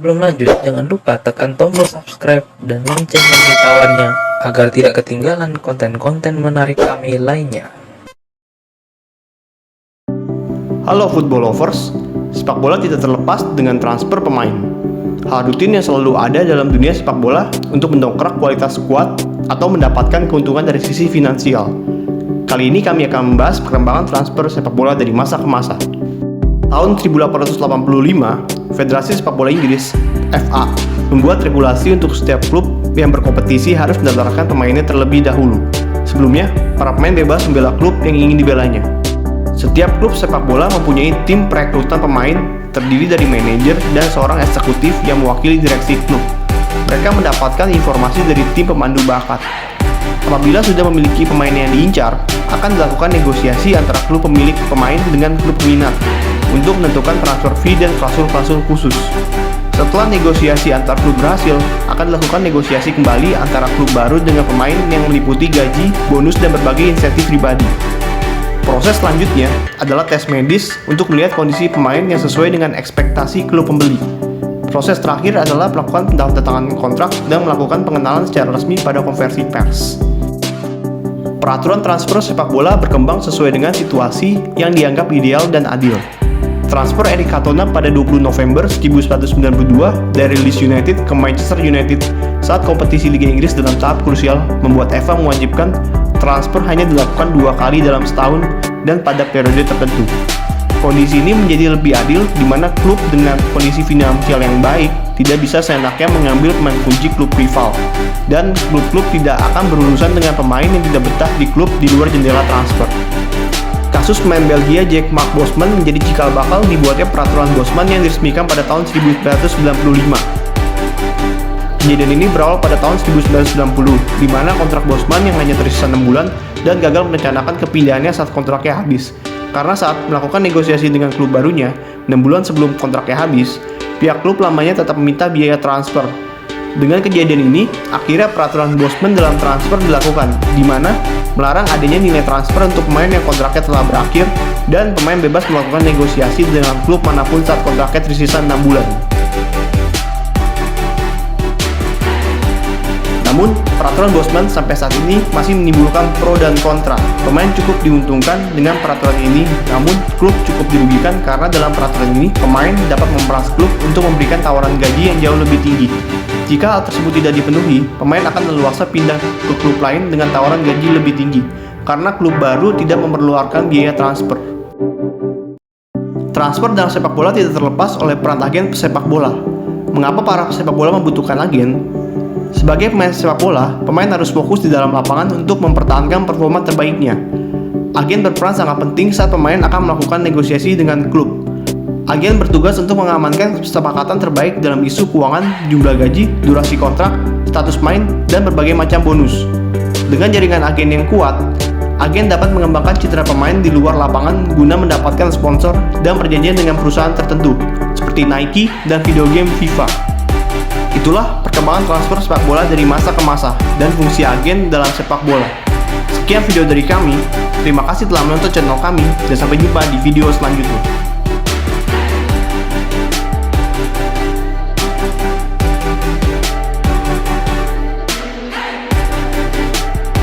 Sebelum lanjut, jangan lupa tekan tombol subscribe dan lonceng pemberitahuannya agar tidak ketinggalan konten-konten menarik kami lainnya. Halo football lovers, sepak bola tidak terlepas dengan transfer pemain. Hal rutin yang selalu ada dalam dunia sepak bola untuk mendongkrak kualitas skuad atau mendapatkan keuntungan dari sisi finansial. Kali ini kami akan membahas perkembangan transfer sepak bola dari masa ke masa. Tahun 1885, Federasi Sepak Bola Inggris (FA) membuat regulasi untuk setiap klub yang berkompetisi harus mendaftarkan pemainnya terlebih dahulu. Sebelumnya, para pemain bebas membela klub yang ingin dibelanya. Setiap klub sepak bola mempunyai tim perekrutan pemain terdiri dari manajer dan seorang eksekutif yang mewakili direksi klub. Mereka mendapatkan informasi dari tim pemandu bakat. Apabila sudah memiliki pemain yang diincar, akan dilakukan negosiasi antara klub pemilik pemain dengan klub peminat untuk menentukan transfer fee dan klausul-klausul khusus. Setelah negosiasi antar klub berhasil, akan dilakukan negosiasi kembali antara klub baru dengan pemain yang meliputi gaji, bonus, dan berbagai insentif pribadi. Proses selanjutnya adalah tes medis untuk melihat kondisi pemain yang sesuai dengan ekspektasi klub pembeli. Proses terakhir adalah melakukan penandatanganan kontrak dan melakukan pengenalan secara resmi pada konversi pers. Peraturan transfer sepak bola berkembang sesuai dengan situasi yang dianggap ideal dan adil. Transfer Eric Cantona pada 20 November 1992 dari Leeds United ke Manchester United saat kompetisi Liga Inggris dalam tahap krusial membuat FA mewajibkan transfer hanya dilakukan 2 kali dalam setahun dan pada periode tertentu. Kondisi ini menjadi lebih adil di mana klub dengan kondisi finansial yang baik tidak bisa seenaknya mengambil pemain kunci klub rival, dan klub-klub tidak akan berurusan dengan pemain yang tidak betah di klub di luar jendela transfer. Kasus pemain Belgia Mark Bosman menjadi cikal bakal dibuatnya peraturan Bosman yang diresmikan pada tahun 1995. Kejadian ini berawal pada tahun 1990, di mana kontrak Bosman yang hanya tersisa 6 bulan dan gagal merencanakan kepindahannya saat kontraknya habis. Karena saat melakukan negosiasi dengan klub barunya, 6 bulan sebelum kontraknya habis, pihak klub lamanya tetap meminta biaya transfer. Dengan kejadian ini, akhirnya peraturan Bosman dalam transfer dilakukan, di mana melarang adanya nilai transfer untuk pemain yang kontraknya telah berakhir dan pemain bebas melakukan negosiasi dengan klub manapun saat kontraknya tersisa 6 bulan. Namun, peraturan Bosman sampai saat ini masih menimbulkan pro dan kontra. Pemain cukup diuntungkan dengan peraturan ini, namun klub cukup dirugikan karena dalam peraturan ini, pemain dapat memeras klub untuk memberikan tawaran gaji yang jauh lebih tinggi. Jika hal tersebut tidak dipenuhi, pemain akan leluasa pindah ke klub lain dengan tawaran gaji lebih tinggi, karena klub baru tidak memerlukan biaya transfer. Transfer dalam sepak bola tidak terlepas oleh peran agen pesepak bola. Mengapa para pesepak bola membutuhkan agen? Sebagai pemain sepak bola, pemain harus fokus di dalam lapangan untuk mempertahankan performa terbaiknya. Agen berperan sangat penting saat pemain akan melakukan negosiasi dengan klub. Agen bertugas untuk mengamankan kesepakatan terbaik dalam isu keuangan, jumlah gaji, durasi kontrak, status main, dan berbagai macam bonus. Dengan jaringan agen yang kuat, agen dapat mengembangkan citra pemain di luar lapangan guna mendapatkan sponsor dan perjanjian dengan perusahaan tertentu, seperti Nike dan video game FIFA. Itulah perkembangan transfer sepak bola dari masa ke masa dan fungsi agen dalam sepak bola. Sekian video dari kami, terima kasih telah menonton channel kami dan sampai jumpa di video selanjutnya.